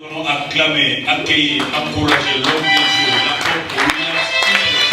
Nous allons acclamer, accueillir, encourager l'homme de Dieu, l'apôtre William Stevens.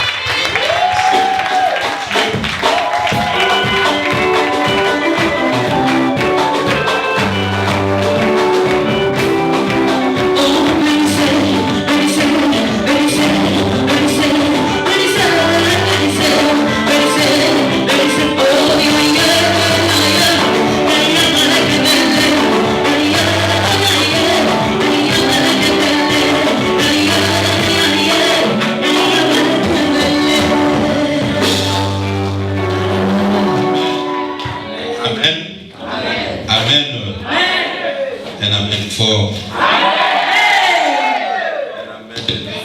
Fort.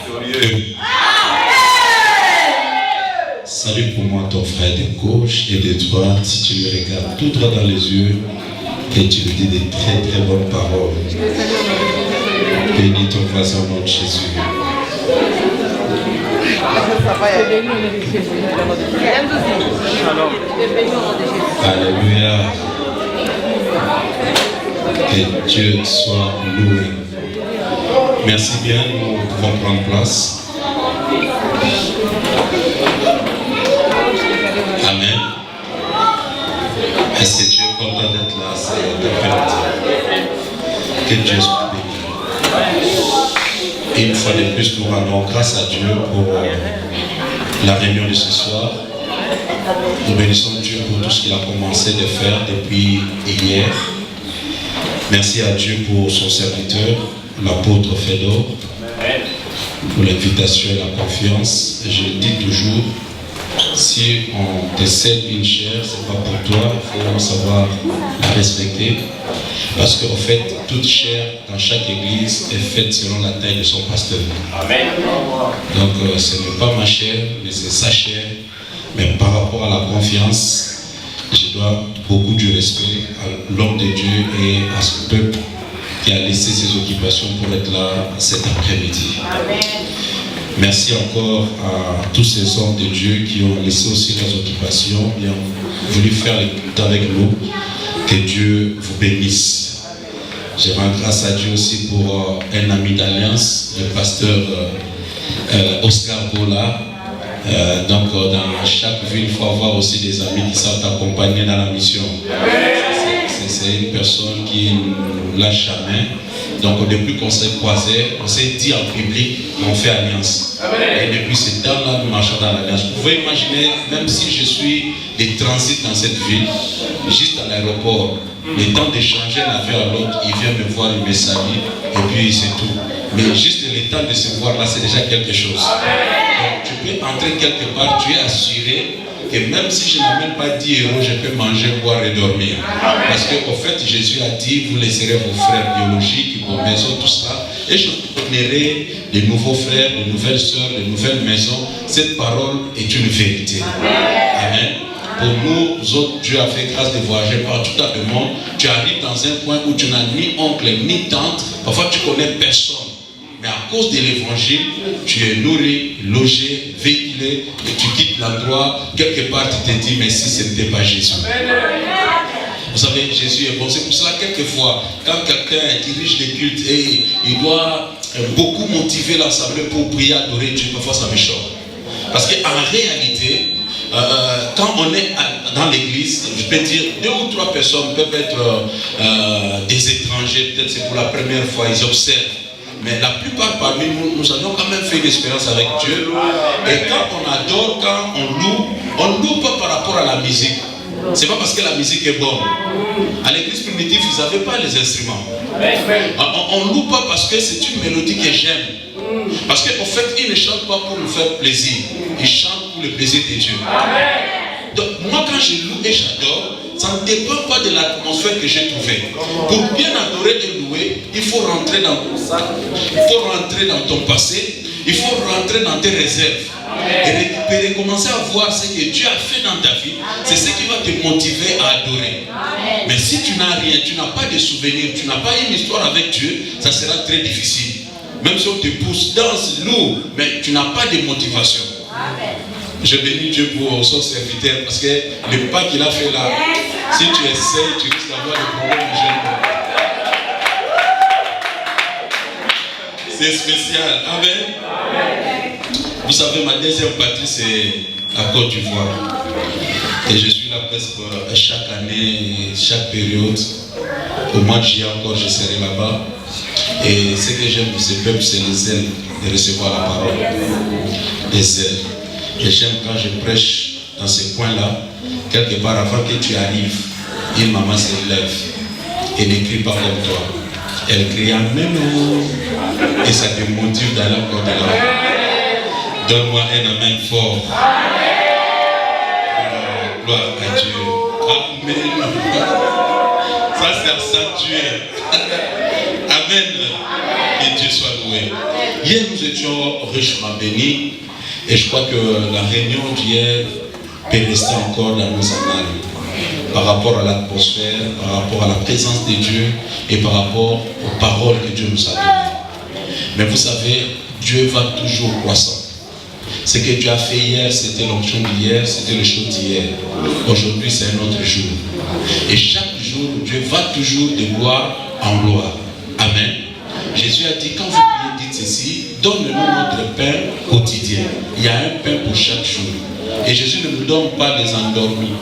Glorieux. Salut pour moi ton frère de gauche et de droite. Si tu le regardes tout droit dans les yeux et tu lui dis des très très bonnes paroles. Bénis ton voisin au nom de Jésus. Alléluia. Que Dieu soit loué. Merci bien, nous pouvons prendre place. Amen. Est-ce que Dieu est content d'être là cet après-midi? Que Dieu soit béni. Une fois de plus, nous rendons grâce à Dieu pour la réunion de ce soir. Nous bénissons Dieu pour tout ce qu'il a commencé de faire depuis hier. Merci à Dieu pour son serviteur, l'apôtre Fédor, pour l'invitation et la confiance. Je le dis toujours, si on te cède une chair, ce n'est pas pour toi, il faut savoir la respecter. Parce qu'en fait, toute chair dans chaque église est faite selon la taille de son pasteur. Amen. Donc ce n'est pas ma chair, mais c'est sa chair. Mais par rapport à la confiance, je dois beaucoup de respect à l'homme de Dieu et à ce peuple qui a laissé ses occupations pour être là cet après-midi. Merci encore à tous ces hommes de Dieu qui ont laissé aussi leurs occupations et ont voulu faire le culte avec nous. Que Dieu vous bénisse. Je rends grâce à Dieu aussi pour un ami d'alliance, le pasteur Oscar Bola. Donc dans chaque ville, il faut avoir aussi des amis qui savent t'accompagner dans la mission. C'est une personne qui ne lâche jamais. Donc depuis qu'on s'est croisé, on s'est dit en public qu'on fait alliance. Et depuis ce temps-là, nous marchons dans l'alliance. Vous pouvez imaginer, même si je suis de transit dans cette ville, juste à l'aéroport, le temps d'échanger d'un affaire à l'autre, il vient me voir, il me salue, et puis c'est tout. Mais juste le temps de se voir là, c'est déjà quelque chose. Donc tu peux entrer quelque part, tu es assuré que même si je n'amène pas 10 euros, je peux manger, boire et dormir. Parce qu'en fait, Jésus a dit, vous laisserez vos frères biologiques, vos maisons, tout cela, et je vous donnerai de nouveaux frères, de nouvelles sœurs, de nouvelles maisons. Cette parole est une vérité. Amen. Pour nous autres, Dieu a fait grâce de voyager partout dans le monde. Tu arrives dans un coin où tu n'as ni oncle, ni tante. Parfois, tu connais personne. Mais à cause de l'évangile, tu es nourri, logé, véhiculé, et tu quittes l'endroit. Quelque part, tu te dis, mais si ce n'était pas Jésus. Vous savez, Jésus est bon. C'est pour cela, quelquefois, quand quelqu'un dirige des cultes et il doit beaucoup motiver l'assemblée pour prier, adorer Dieu, parfois ça me choque. Parce qu'en réalité, quand on est dans l'église, je peux dire 2 ou 3 personnes peuvent être des étrangers, peut-être c'est pour la première fois, ils observent. Mais la plupart parmi nous, nous avions quand même fait une expérience avec Dieu. Et quand on adore, quand on loue pas par rapport à la musique. C'est pas parce que la musique est bonne. À l'église primitive, ils n'avaient pas les instruments. On loue pas parce que c'est une mélodie que j'aime. Parce qu'en fait, ils ne chantent pas pour nous faire plaisir. Ils chantent pour le plaisir de Dieu. Donc, moi, quand je loue et j'adore, ça ne dépend pas de l'atmosphère que j'ai trouvée. Pour bien adorer et louer, il faut rentrer dans ton sac, il faut rentrer dans ton passé, il faut rentrer dans tes réserves. Et récupérer, commencer à voir ce que Dieu a fait dans ta vie. C'est ce qui va te motiver à adorer. Mais si tu n'as rien, tu n'as pas de souvenirs, tu n'as pas une histoire avec Dieu, ça sera très difficile. Même si on te pousse, danse, loue, mais tu n'as pas de motivation. Je bénis Dieu pour son serviteur parce que le pas qu'il a fait là, si tu essaies, tu risques d'avoir des problèmes. C'est spécial. Amen. Vous savez, ma deuxième patrie, c'est la Côte d'Ivoire. Et je suis là presque chaque année, chaque période. Au mois de juillet encore, je serai là-bas. Et ce que j'aime de ce peuple, c'est les ailes de recevoir la parole. Les ailes. Et j'aime quand je prêche dans ces coins-là, quelque part avant que tu arrives, une maman se lève et n'écrit pas comme toi. Elle crie Amen. Et ça te motive d'aller encore de là. Donne-moi un Amen fort. Gloire à Dieu. Amen. Ça c'est un sanctuaire. Amen. Que Dieu soit loué. Hier nous étions richement bénis. Et je crois que la réunion d'hier peut rester encore dans nos annales. Par rapport à l'atmosphère, par rapport à la présence de Dieu et par rapport aux paroles que Dieu nous a données. Mais vous savez, Dieu va toujours croissant. Ce que Dieu a fait hier, c'était l'onction d'hier, c'était le show d'hier. Aujourd'hui, c'est un autre jour. Et chaque jour, Dieu va toujours de gloire en gloire. Amen. Jésus a dit, quand vous priez, dites ceci, donne-nous notre pain quotidien. Il y a un pain pour chaque jour. Et Jésus ne nous donne pas des endormis.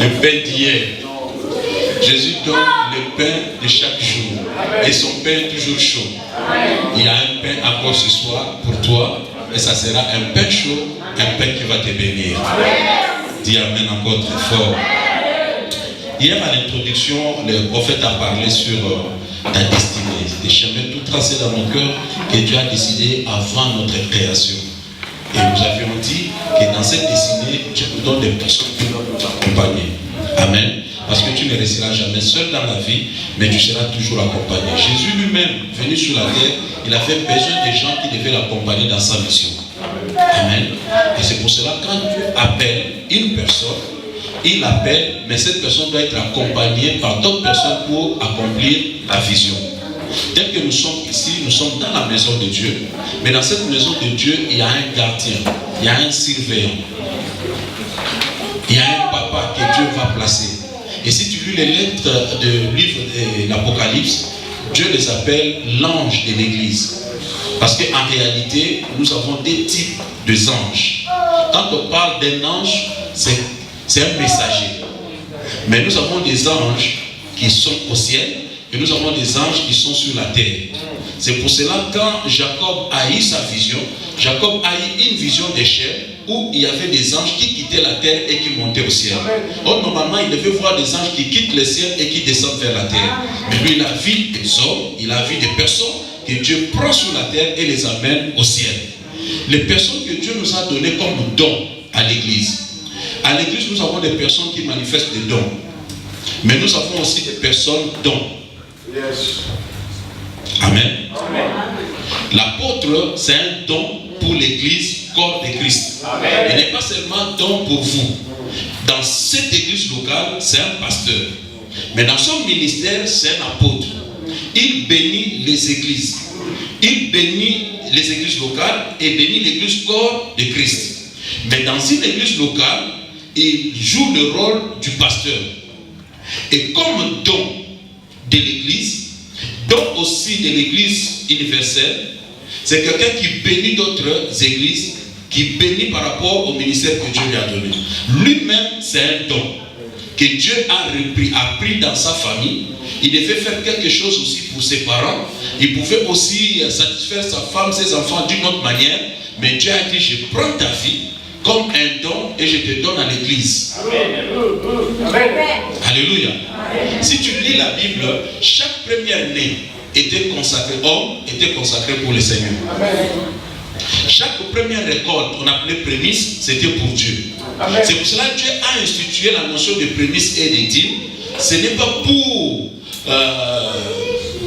Le pain d'hier. Jésus donne le pain de chaque jour. Et son pain est toujours chaud. Il y a un pain encore ce soir pour toi. Et ça sera un pain chaud, un pain qui va te bénir. Dis Amen encore très fort. Hier à l'introduction, le prophète a parlé sur ta destinée. Des chemins tout tracés dans mon cœur que Dieu a décidé avant notre création. Et nous avions dit que dans cette destinée, Dieu nous donne des personnes qui vont nous accompagner. Amen. Parce que tu ne resteras jamais seul dans la vie, mais tu seras toujours accompagné. Jésus lui-même, venu sur la terre, il avait besoin des gens qui devaient l'accompagner dans sa mission. Amen. Et c'est pour cela, quand Dieu appelle une personne, il appelle, mais cette personne doit être accompagnée par d'autres personnes pour accomplir la vision. Tel que nous sommes ici, nous sommes dans la maison de Dieu. Mais dans cette maison de Dieu, il y a un gardien, il y a un surveillant. Il y a un papa que Dieu va placer. Et si tu lis les lettres du livre de l'Apocalypse, Dieu les appelle l'ange de l'église. Parce qu'en réalité, nous avons des types d'anges. Quand on parle d'un ange, c'est un messager. Mais nous avons des anges qui sont au ciel et nous avons des anges qui sont sur la terre. C'est pour cela quand Jacob a eu sa vision, Jacob a eu une vision d'échelle où il y avait des anges qui quittaient la terre et qui montaient au ciel. Or, normalement, il devait voir des anges qui quittent le ciel et qui descendent vers la terre. Mais lui, il a vu des hommes, il a vu des personnes que Dieu prend sur la terre et les amène au ciel. Les personnes que Dieu nous a données comme dons à l'église. À l'église, nous avons des personnes qui manifestent des dons. Mais nous avons aussi des personnes dons. Amen. L'apôtre, c'est un don pour l'église, corps de Christ. Il n'est pas seulement don pour vous. Dans cette église locale, c'est un pasteur. Mais dans son ministère, c'est un apôtre. Il bénit les églises. Il bénit les églises locales et bénit l'église corps de Christ. Mais dans une église locale, il joue le rôle du pasteur. Et comme don de l'église, don aussi de l'église universelle, c'est quelqu'un qui bénit d'autres églises, qui bénit par rapport au ministère que Dieu lui a donné. Lui-même, c'est un don que Dieu a pris dans sa famille. Il devait faire quelque chose aussi pour ses parents. Il pouvait aussi satisfaire sa femme, ses enfants d'une autre manière. Mais Dieu a dit, je prends ta vie comme un don et je te donne à l'église. Alléluia. Si tu lis la Bible, chaque première-né était consacré, homme était consacré pour le Seigneur. Chaque première récolte, on appelait prémisse, c'était pour Dieu. C'est pour cela que Dieu a institué la notion de prémisse et de dîme. Ce n'est pas pour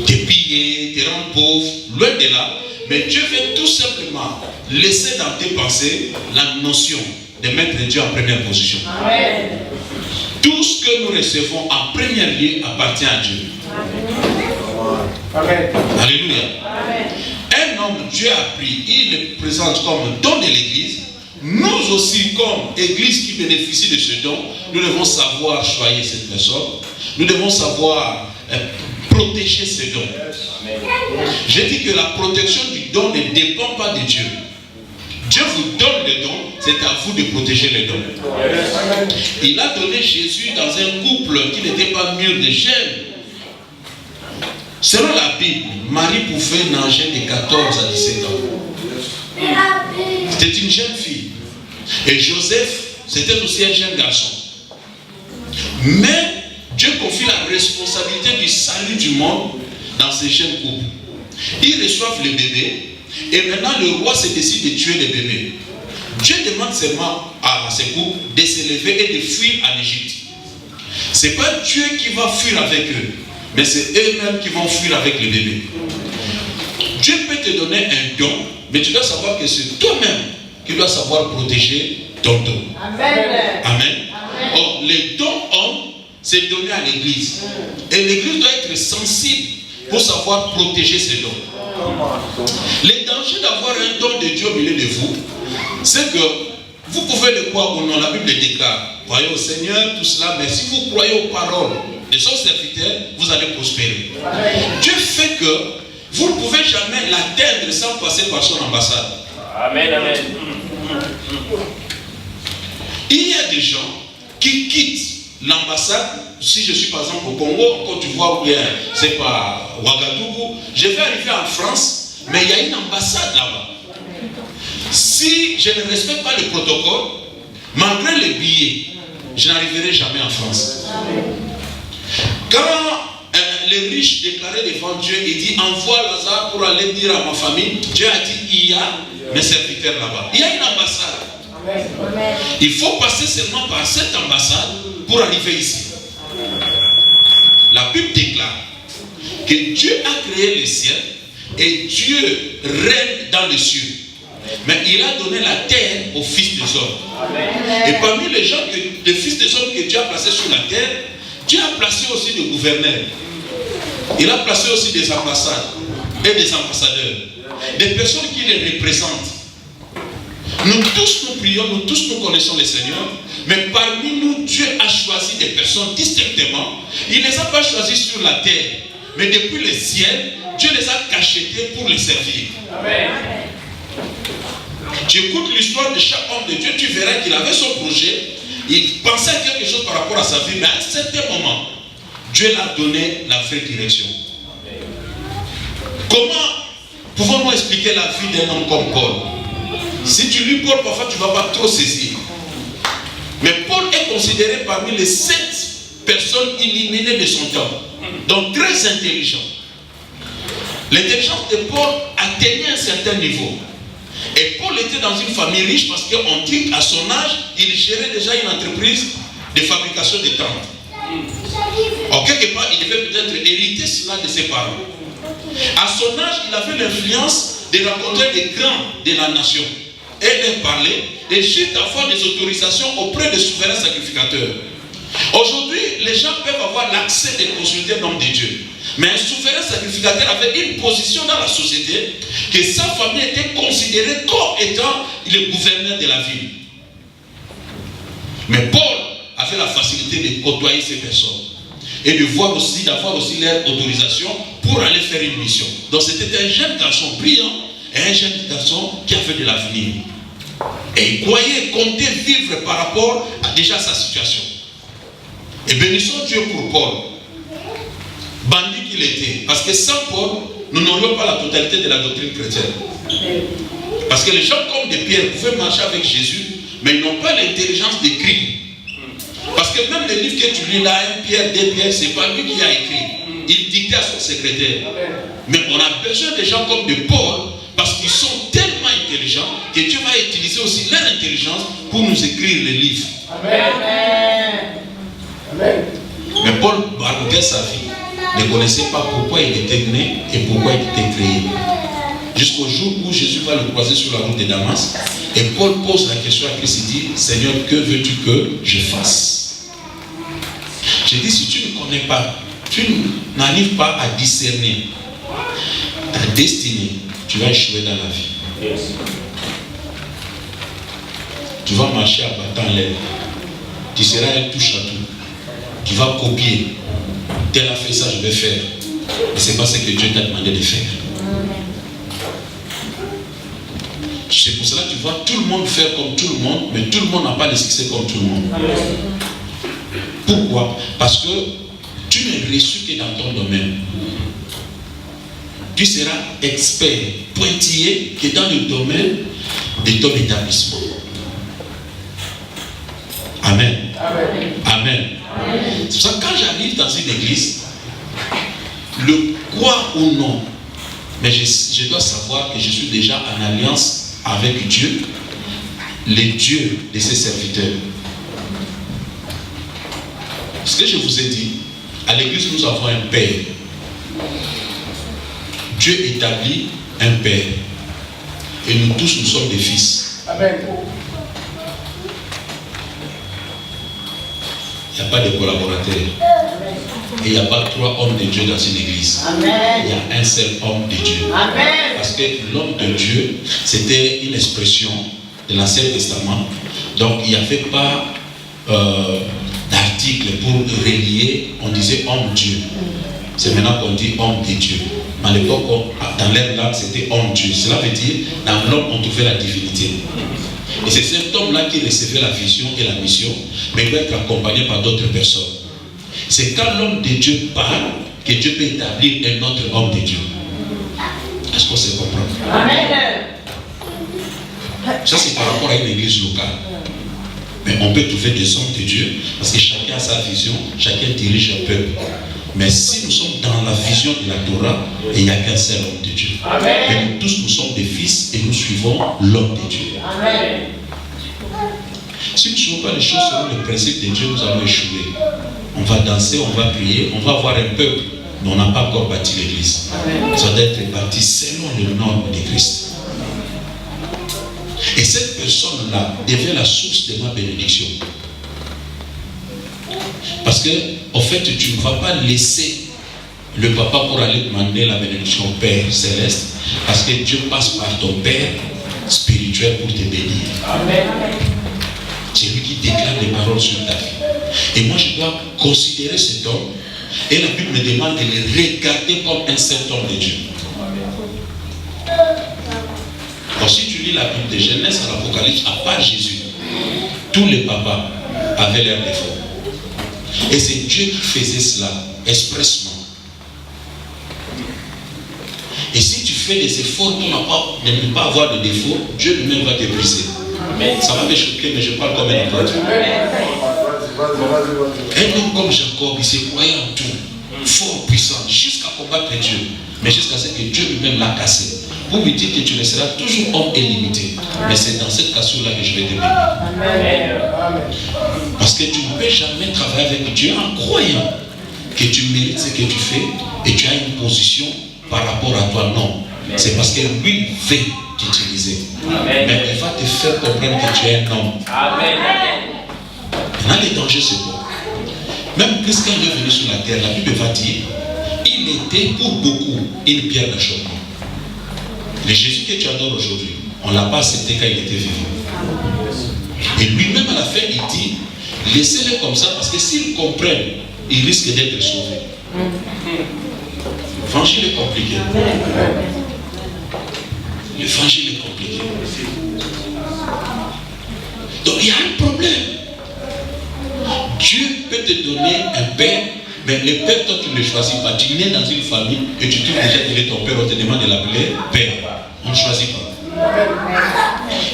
te piller, te rendre pauvre, loin de là. Mais Dieu veut tout simplement laisser dans tes pensées la notion de mettre Dieu en première position. Amen. Tout ce que nous recevons en premier lieu appartient à Dieu. Amen. Alléluia. Amen. Un homme, Dieu a pris, il le présente comme don de l'église. Nous aussi, comme église qui bénéficie de ce don, nous devons savoir choyer cette personne. Nous devons savoir protéger ses dons. J'ai dit que la protection du don ne dépend pas de Dieu. Dieu vous donne le don, c'est à vous de protéger les dons. Il a donné Jésus dans un couple qui n'était pas mûr de chair. Selon la Bible, Marie pouvait nager de 14 à 17 ans. C'était une jeune fille. Et Joseph, c'était aussi un jeune garçon. Mais Dieu confie la responsabilité du salut du monde dans ces jeunes couples. Ils reçoivent le bébé. Et maintenant, le roi se décide de tuer le bébé. Dieu demande seulement à ces couples de s'élever et de fuir en Égypte. Ce n'est pas Dieu qui va fuir avec eux, mais c'est eux-mêmes qui vont fuir avec le bébé. Dieu peut te donner un don, mais tu dois savoir que c'est toi-même qui dois savoir protéger ton don. Amen. Amen. Or, les dons hommes, c'est donné à l'église. Et l'église doit être sensible pour savoir protéger ses dons. Les dangers d'avoir un don de Dieu au milieu de vous, c'est que vous pouvez le croire ou non, la Bible le déclare. Croyez au Seigneur, tout cela, mais si vous croyez aux paroles de son serviteur, vous allez prospérer. Dieu fait que vous ne pouvez jamais l'atteindre sans passer par son ambassade. Amen, amen. Il y a des gens qui quittent l'ambassade. Si je suis par exemple au Congo, en Côte d'Ivoire ou bien c'est pas Ouagadougou, je vais arriver en France, mais il y a une ambassade là-bas. Si je ne respecte pas le protocole, malgré les billets, je n'arriverai jamais en France. Quand les riches déclaraient devant Dieu, il dit envoie Lazare pour aller dire à ma famille, Dieu a dit il y a mes serviteurs là-bas. Il y a une ambassade. Il faut passer seulement par cette ambassade pour arriver ici. La Bible déclare que Dieu a créé les cieux et Dieu règne dans les cieux. Mais il a donné la terre aux fils des hommes. Et parmi les gens, les fils des hommes que Dieu a placés sur la terre, Dieu a placé aussi des gouverneurs. Il a placé aussi des ambassades et des ambassadeurs. Des personnes qui les représentent. Nous tous nous prions, nous tous nous connaissons le Seigneur. Mais parmi nous, Dieu a choisi des personnes distinctement. Il ne les a pas choisis sur la terre. Mais depuis le ciel, Dieu les a cachetés pour les servir. Amen. Tu écoutes l'histoire de chaque homme de Dieu, tu verras qu'il avait son projet. Il pensait à quelque chose par rapport à sa vie. Mais à un certain moment, Dieu l'a donné la vraie direction. Comment pouvons-nous expliquer la vie d'un homme comme Paul? Si tu lis Paul, parfois tu ne vas pas trop saisir. Mais Paul est considéré parmi les 7 personnes illuminées de son temps. Donc très intelligent. L'intelligence de Paul atteignait un certain niveau. Et Paul était dans une famille riche parce qu'on dit qu'à son âge, il gérait déjà une entreprise de fabrication de tentes. En quelque part, il devait peut-être hériter cela de ses parents. À son âge, il avait l'influence de rencontrer les grands de la nation et leur parler et juste avoir des autorisations auprès des souverains sacrificateurs. Aujourd'hui, les gens peuvent avoir l'accès de consulter l'homme de Dieu. Mais un souverain sacrificateur avait une position dans la société que sa famille était considérée comme étant le gouverneur de la ville. Mais Paul avait la facilité de côtoyer ces personnes et de voir aussi, d'avoir aussi leur autorisation pour aller faire une mission. Donc c'était un jeune garçon brillant et un jeune garçon qui avait de l'avenir. Et il croyait, comptait vivre par rapport à déjà sa situation. Et bénissons Dieu pour Paul. Bandit qu'il était. Parce que sans Paul, nous n'aurions pas la totalité de la doctrine chrétienne. Parce que les gens comme des pierres pouvaient marcher avec Jésus, mais ils n'ont pas l'intelligence d'écrire. Parce que même les livres que tu lis là, un Pierre, deux Pierre, ce n'est pas lui qui a écrit. Il dictait à son secrétaire. Mais on a besoin de gens comme de Paul, parce qu'ils sont tellement intelligents que Dieu va utiliser aussi leur intelligence pour nous écrire les livres. Amen. Amen. Mais Paul racontait sa vie. Ne connaissait pas pourquoi il était né et pourquoi il était créé. Jusqu'au jour où Jésus va le croiser sur la route de Damas. Et Paul pose la question à Christ, il dit, Seigneur, que veux-tu que je fasse? J'ai dit, si tu ne connais pas, tu n'arrives pas à discerner ta destinée, tu vas échouer dans la vie. Tu vas marcher à battant l'air. Tu seras un touche à tout. Tu vas copier. Tel a fait ça, je vais faire. Mais ce n'est pas ce que Dieu t'a demandé de faire. C'est pour cela que tu vois tout le monde faire comme tout le monde, mais tout le monde n'a pas de succès comme tout le monde. Pourquoi? Parce que tu n'es reçu que dans ton domaine. Tu seras expert, pointillé que dans le domaine de ton établissement. Amen. Amen. Amen. C'est pour ça que quand j'arrive dans une église, le quoi ou non, mais je dois savoir que je suis déjà en alliance avec Dieu, le Dieu de ses serviteurs. Ce que je vous ai dit, à l'église nous avons un Père. Dieu établit un Père. Et nous tous, nous sommes des fils. Amen. Il n'y a pas de collaborateurs. Et il n'y a pas 3 hommes de Dieu dans une église. Amen. Il y a un seul homme de Dieu. Amen. Parce que l'homme de Dieu, c'était une expression de l'Ancien Testament. Donc il n'y avait pas d'article pour relier. On disait homme Dieu. C'est maintenant qu'on dit homme de Dieu. Mais à l'époque, dans l'ère là, c'était homme Dieu. Cela veut dire, dans l'homme, on trouvait la divinité. Et c'est cet homme-là qui recevait la vision et la mission, mais il doit être accompagné par d'autres personnes. C'est quand l'homme de Dieu parle que Dieu peut établir un autre homme de Dieu. Est-ce qu'on se comprend? Amen. Ça, c'est par rapport à une église locale. Mais on peut trouver des hommes de Dieu, parce que chacun a sa vision, chacun dirige un peuple. Mais si nous sommes dans la vision de la Torah, il n'y a qu'un seul homme de Dieu. Amen. Et nous tous, nous sommes des fils et nous suivons l'homme de Dieu. Amen. Si nous ne suivons pas les choses selon le principe de Dieu, nous allons échouer. On va danser, on va prier, on va avoir un peuple, mais on n'a pas encore bâti l'église. Ça doit être bâti selon les normes de Christ. Et cette personne-là devient la source de ma bénédiction. Parce que, en fait, tu ne vas pas laisser le papa pour aller demander la bénédiction au Père Céleste, parce que Dieu passe par ton Père spirituel pour te bénir. Amen. C'est lui qui déclare des paroles sur ta vie. Et moi, je dois considérer cet homme, et la Bible me demande de le regarder comme un seul homme de Dieu. Alors, si tu lis la Bible de Genèse à l'Apocalypse, à part Jésus, tous les papas avaient leur défaut. Et c'est Dieu qui faisait cela expressement. Et si tu fais des efforts pour ne pas avoir de défaut, Dieu lui-même va te briser. Ça va me choquer, mais je parle comme un apôtre. Un homme comme Jacob, il s'est croyé en tout, fort, puissant, jusqu'à combattre Dieu. Mais jusqu'à ce que Dieu lui-même l'a cassé. Pour lui dire que tu resteras toujours homme illimité. Mais c'est dans cette cassure-là que je vais te bénir. Parce que tu ne peux jamais travailler avec Dieu en croyant que tu mérites ce que tu fais et tu as une position par rapport à toi. Non. C'est parce que lui veut t'utiliser. Mais il va te faire comprendre que tu es un homme. Maintenant, le danger, c'est quoi? Même Christ, quand il est venu sur la terre, la Bible va dire, il était pour beaucoup une pierre d'achoppement. Le Jésus que tu adores aujourd'hui, on ne l'a pas accepté quand il était vivant. Et lui-même à la fin, il dit, laissez-les comme ça, parce que s'ils comprennent, ils risquent d'être sauvés. L'évangile est compliqué. L'évangile est compliqué. Donc il y a un problème. Dieu peut te donner un père, mais le père, toi tu ne le choisis pas. Tu nais dans une famille et tu trouves déjà qu'il est ton père, on te demande de l'appeler père. On ne choisit pas.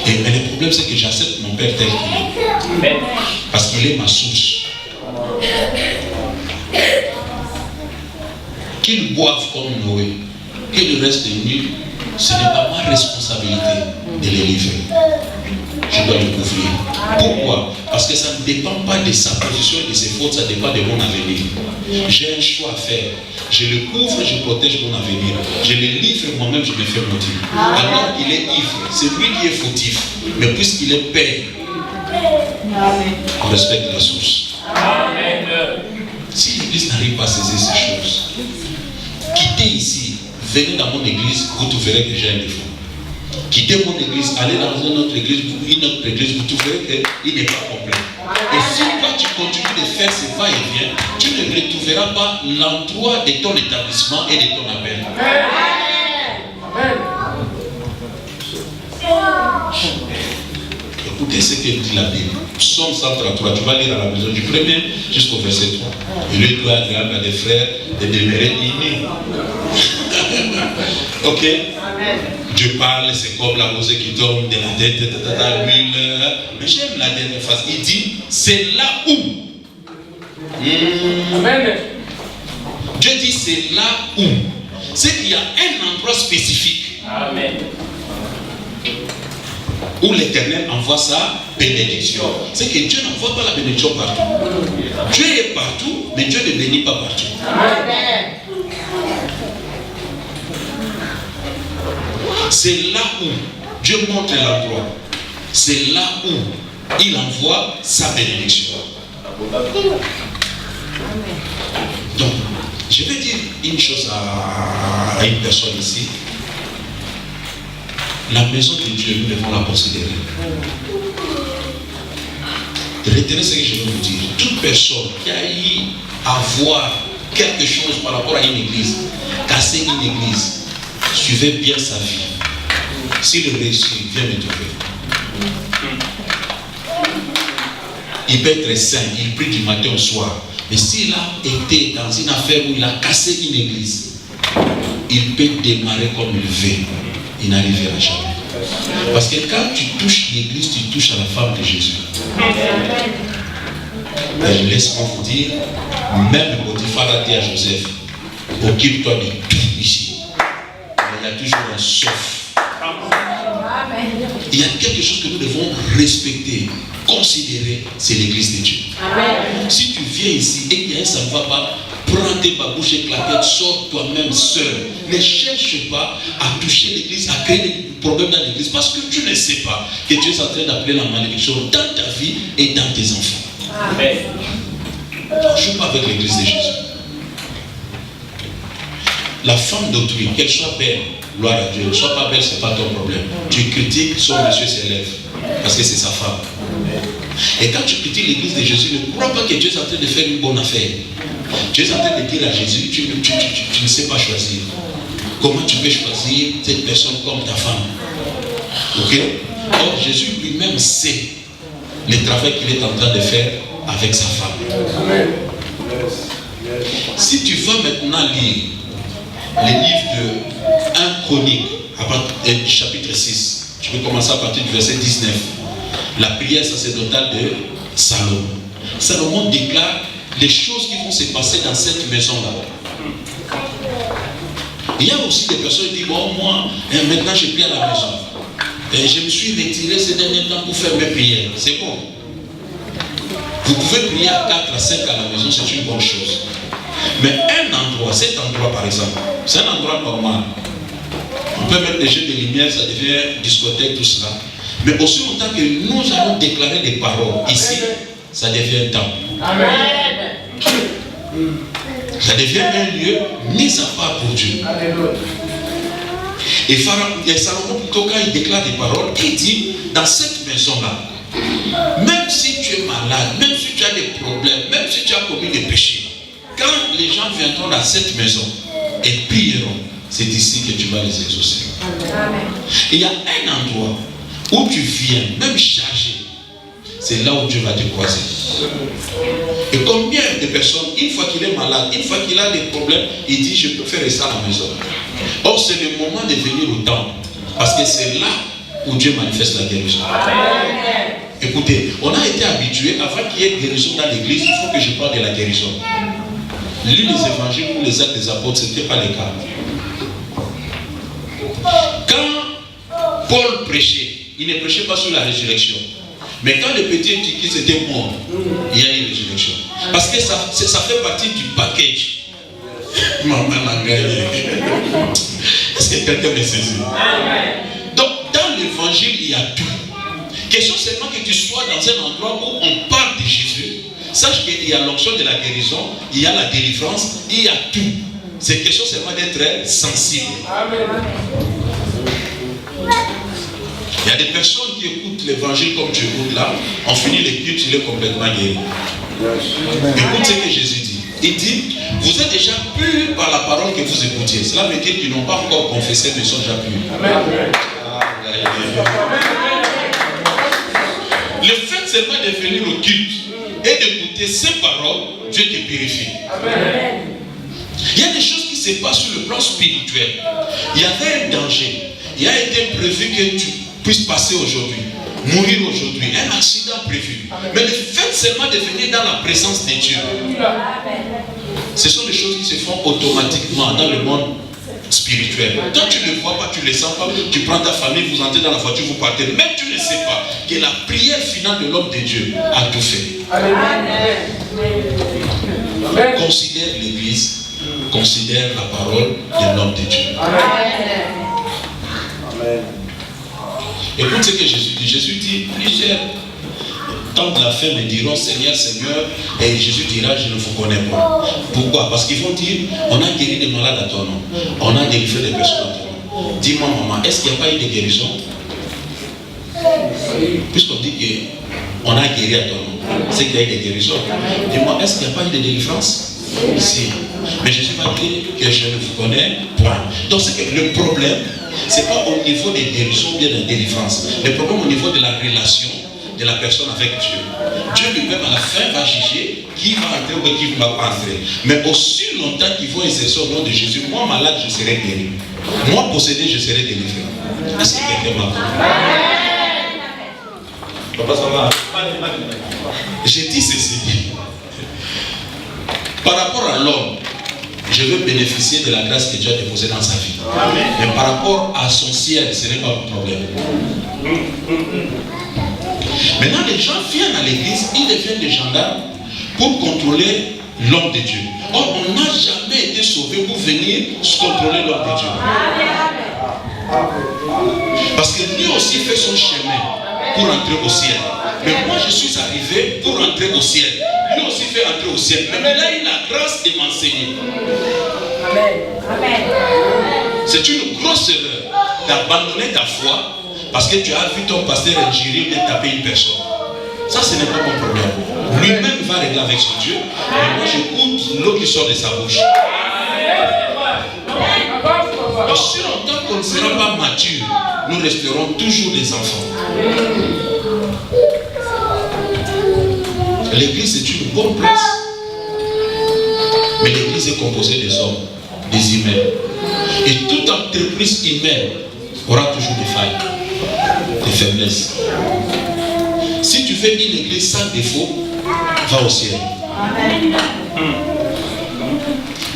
Mais le problème, c'est que j'accepte mon père tel qu'il est. Parce qu'il est ma source. Qu'il boive comme Noé, que le reste est nul, ce n'est pas ma responsabilité de les livrer. Je dois le couvrir. Pourquoi? Parce que ça ne dépend pas de sa position et de ses fautes, ça dépend de mon avenir. J'ai un choix à faire. Je le couvre, je protège mon avenir. Je le livre moi-même, je me fais maudire. Alors il est ivre, c'est lui qui est fautif. Mais puisqu'il est père, on respecte la source. Amen. Si l'église n'arrive pas à saisir ces choses, quittez ici, venez dans mon église, vous trouverez que j'ai un défaut. Quittez mon église, allez dans une autre église, vous trouverez qu'il n'est pas complet. Et si tu continues de faire ce va-et-vient, tu ne retrouveras pas l'endroit de ton établissement et de ton appel. Amen. Écoutez ce que dit la Bible. Psaume 133, tu vas lire à la maison du 1er jusqu'au verset 3. Il lui doit agréable à des frères de demeurer unis. Ok? Amen. Dieu parle, c'est comme la rosée qui tombe de la tête, mais j'aime la dernière phrase. Il dit, c'est là où. Amen. Dieu dit, c'est là où. C'est qu'il y a un endroit spécifique. Amen. Où l'Éternel envoie sa bénédiction. C'est que Dieu n'envoie pas la bénédiction partout. Dieu est partout, mais Dieu ne bénit pas partout. Amen. C'est là où Dieu montre l'endroit. C'est là où il envoie sa bénédiction. Donc, je vais dire une chose à une personne ici. La maison de Dieu, nous devons la considérer. Retenez ce que je veux vous dire. Toute personne qui a eu à voir quelque chose par rapport à une église, casser une église, suivez bien sa vie. S'il réussit, viens me trouver. Il peut être saint, il prie du matin au soir. Mais s'il a été dans une affaire où il a cassé une église, il peut démarrer comme il veut. Il n'arrivera jamais. Parce que quand tu touches l'église, tu touches à la femme de Jésus. Et laisse-moi vous dire, même Potiphar a dit à Joseph, occupe-toi de tout ici. Mais il y a toujours un sauf. Il y a quelque chose que nous devons respecter, considérer, c'est l'église de Dieu. Amen. Si tu viens ici et que ça ne va pas, prends tes babouches et claquettes, sors toi-même seul. Ne cherche pas à toucher l'église, à créer des problèmes dans l'église, parce que tu ne sais pas que Dieu est en train d'appeler la malédiction dans ta vie et dans tes enfants. Amen. Ne joue pas avec l'église de Jésus. La femme d'autrui, qu'elle soit belle, gloire à Dieu, ne soit pas belle, ce n'est pas ton problème. Tu critiques, son monsieur s'élève, parce que c'est sa femme. Et quand tu critiques l'église de Jésus, ne crois pas que Dieu est en train de faire une bonne affaire. Dieu est en train de dire à Jésus, tu ne sais pas choisir. Comment tu peux choisir cette personne comme ta femme? Ok? Or, Jésus lui-même sait le travail qu'il est en train de faire avec sa femme. Amen. Si tu vas maintenant lire le livre de 1 Chronique, chapitre 6, tu peux commencer à partir du verset 19. La prière sacerdotale de Salomon. Salomon déclare les choses qui vont se passer dans cette maison-là. Il y a aussi des personnes qui disent, bon, moi, maintenant je prie à la maison. Et je me suis retiré ces derniers temps pour faire mes prières. C'est bon. Vous pouvez prier à 4 à 5 à la maison, c'est une bonne chose. Mais un endroit, cet endroit par exemple, c'est un endroit normal. On peut mettre des jeux de lumière, ça devient discothèque, tout cela. Mais aussi longtemps que nous allons déclarer des paroles ici, ça devient un temple. Amen. Ça devient un lieu mis à part pour Dieu. Et Salomon, plutôt quand il déclare des paroles, il dit, dans cette maison-là, même si tu es malade, même si tu as des problèmes, même si tu as commis des péchés, quand les gens viendront dans cette maison et prieront, c'est ici que tu vas les exaucer. Amen. Et il y a un endroit où tu viens, même chargé, c'est là où Dieu va te croiser. Et combien de personnes, une fois qu'il est malade, une fois qu'il a des problèmes, il dit, je peux faire ça à la maison. Or, c'est le moment de venir au temple. Parce que c'est là où Dieu manifeste la guérison. Amen. Écoutez, on a été habitué, avant qu'il y ait guérison dans l'église, il faut que je parle de la guérison. Lis les évangiles ou les actes des apôtres, ce n'était pas le cas. Quand Paul prêchait, il ne prêchait pas sur la résurrection. Mais quand le petit Antiquiste était mort, il y a une résurrection. Parce que ça fait partie du package. Maman l'a gagné. Est-ce que quelqu'un me saisit? Donc, dans l'évangile, il y a tout. Question seulement que tu sois dans un endroit où on parle de Jésus. Sache qu'il y a l'onction de la guérison, il y a la délivrance, il y a tout. C'est question seulement d'être sensible. Amen. Il y a des personnes qui écoutent l'évangile comme tu écoutes là, on finit les cultes, il est complètement guéri. Écoute ce que Jésus dit. Il dit, vous êtes déjà purs par la parole que vous écoutiez. Cela veut dire qu'ils n'ont pas encore confessé, mais ils sont déjà purs. Le fait seulement de venir au culte et d'écouter ces paroles, Dieu te purifie. Il y a des choses qui se passent sur le plan spirituel. Il y avait un danger. Il a été prévu que tu puisses passer aujourd'hui, mourir aujourd'hui, un accident prévu. Mais le fait seulement de venir dans la présence de Dieu, ce sont des choses qui se font automatiquement dans le monde spirituel. Toi tu ne le vois pas, tu ne le sens pas, tu prends ta famille, vous entrez dans la voiture, vous partez. Même tu ne sais pas que la prière finale de l'homme de Dieu a tout fait. Considère l'église, considère la parole de l'homme de Dieu. Écoute ce que Jésus dit. Jésus dit, plusieurs temps de la fin me diront, Seigneur, Seigneur, et Jésus dira, je ne vous connais pas. Pourquoi? Parce qu'ils vont dire, on a guéri des malades à ton nom, on a délivré des personnes à ton nom. Dis-moi, maman, est-ce qu'il n'y a pas eu de guérison? Puisqu'on dit qu'on a guéri à ton nom, c'est qu'il y a eu des guérisons. Dis-moi, est-ce qu'il n'y a pas eu de délivrance? Si. Mais Jésus va dire que je ne vous connais point. Donc c'est que le problème, ce n'est pas au niveau des guérisons ou bien de la délivrance. Le problème au niveau de la relation de la personne avec Dieu. Dieu lui-même à la fin va juger qui va entrer ou qui ne va pas entrer. Mais aussi longtemps qu'ils vont exercer au nom de Jésus, moi malade je serai guéri. Moi possédé je serai délivré. Est-ce que quelqu'un m'a compris? J'ai dit ceci. Par rapport à l'homme, je veux bénéficier de la grâce que Dieu a déposée dans sa vie. Mais par rapport à son ciel, ce n'est pas un problème. Maintenant, les gens viennent à l'église, ils deviennent des gendarmes pour contrôler l'homme de Dieu. Or, on n'a jamais été sauvé pour venir contrôler l'homme de Dieu. Parce que lui aussi fait son chemin pour entrer au ciel. Mais moi, je suis arrivé pour entrer au ciel. Lui aussi fait entrer au ciel. Mais il a eu la grâce de m'enseigner. C'est une grosse erreur d'abandonner ta foi parce que tu as vu ton pasteur injurier et taper une personne. Ça, ce n'est pas mon problème. Lui-même va régler avec son Dieu. Mais moi, j'écoute l'eau qui sort de sa bouche. Aussi longtemps qu'on ne sera pas mature, nous resterons toujours des enfants. L'église est une bonne place. Mais l'église est composée des hommes, des humains. Et toute entreprise humaine aura toujours des failles, des faiblesses. Si tu fais une église sans défaut, va au ciel.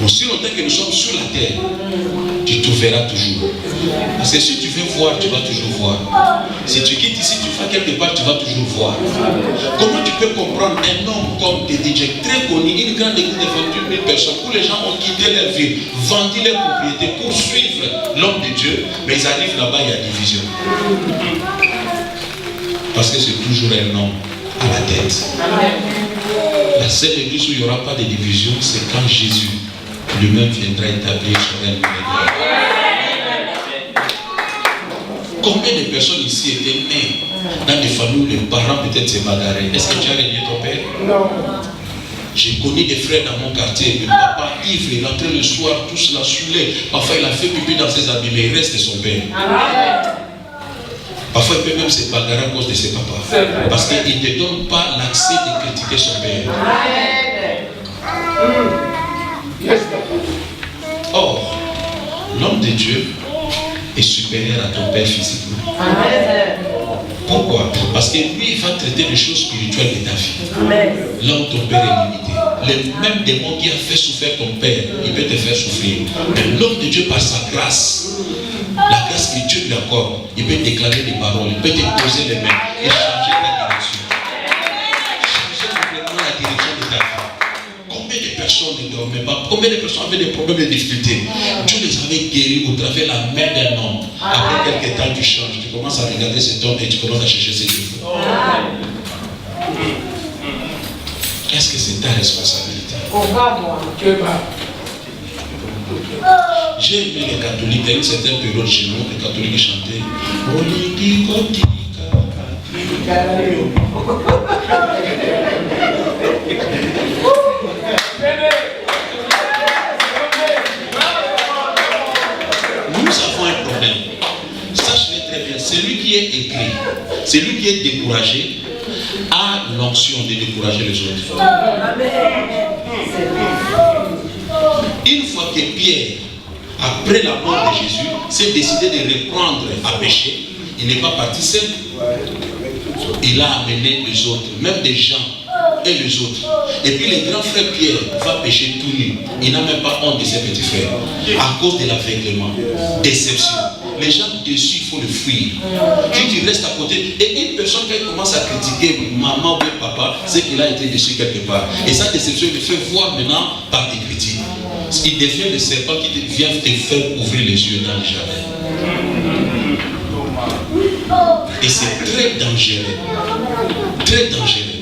Aussi longtemps que nous sommes sur la terre, tu trouveras toujours. Parce que si tu veux voir, tu vas toujours voir. Si tu quittes ici, tu vas quelque part, tu vas toujours voir. Comment tu peux comprendre un homme comme DJ très connu, une grande église de 28 000 personnes, où les gens ont quitté leur vie, vendu leurs propriétés pour suivre l'homme de Dieu, mais ils arrivent là-bas, il y a division. Parce que c'est toujours un homme à la tête. La seule église où il n'y aura pas de division, c'est quand Jésus lui-même viendra établir son règne. Combien de personnes ici étaient nées dans des familles où les parents peut-être se bagarraient? Est-ce que tu as régné ton père? Non. J'ai connu des frères dans mon quartier, le papa ivre, il rentrait le soir, tout cela saoulé. Parfois il a fait pipi dans ses habits, mais il reste son père. Parfois il peut même se bagarrer à cause de ses papas. Parce qu'il ne te donne pas l'accès de critiquer son père. Or, l'homme de Dieu est supérieur à ton père physiquement. Pourquoi? Parce que lui, il va traiter les choses spirituelles de ta vie. Là où ton père est limité. Le même démon qui a fait souffrir ton père, il peut te faire souffrir. Mais l'homme de Dieu, par sa grâce, la grâce que Dieu lui accorde, il peut déclarer des paroles, il peut te poser les mains et changer ta direction. Changer complètement la direction de ta vie. Combien de personnes ne dormaient pas? Combien de personnes avaient des problèmes et des difficultés? Dieu les avait guéris au travers de la main d'un homme. Après quelques temps, tu changes. Tu commences à regarder cet homme et tu commences à chercher ses défauts. Est-ce que c'est ta responsabilité? J'ai aimé les catholiques. À une certaine période chez nous, les catholiques chantaient celui qui est épris, celui qui est découragé, a l'onction de décourager les autres. Une fois que Pierre, après la mort de Jésus, s'est décidé de reprendre à pécher, il n'est pas parti seul. Il a amené les autres, même des gens et les autres. Et puis le grand frère Pierre va pécher tout nu. Il n'a même pas honte de ses petits frères. À cause de l'aveuglement, déception. Les gens dessus, il faut le fuir. Si tu restes à côté, et une personne qui commence à critiquer maman ou papa, c'est qu'il a été déçu quelque part. Et sa déception, il le fait voir maintenant par des critiques. Il devient le serpent qui vient te faire ouvrir les yeux dans le jardin. Et c'est très dangereux. Très dangereux.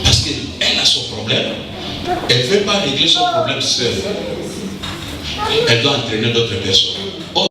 Parce qu'elle a son problème. Elle ne veut pas régler son problème seule. Elle doit entraîner d'autres personnes.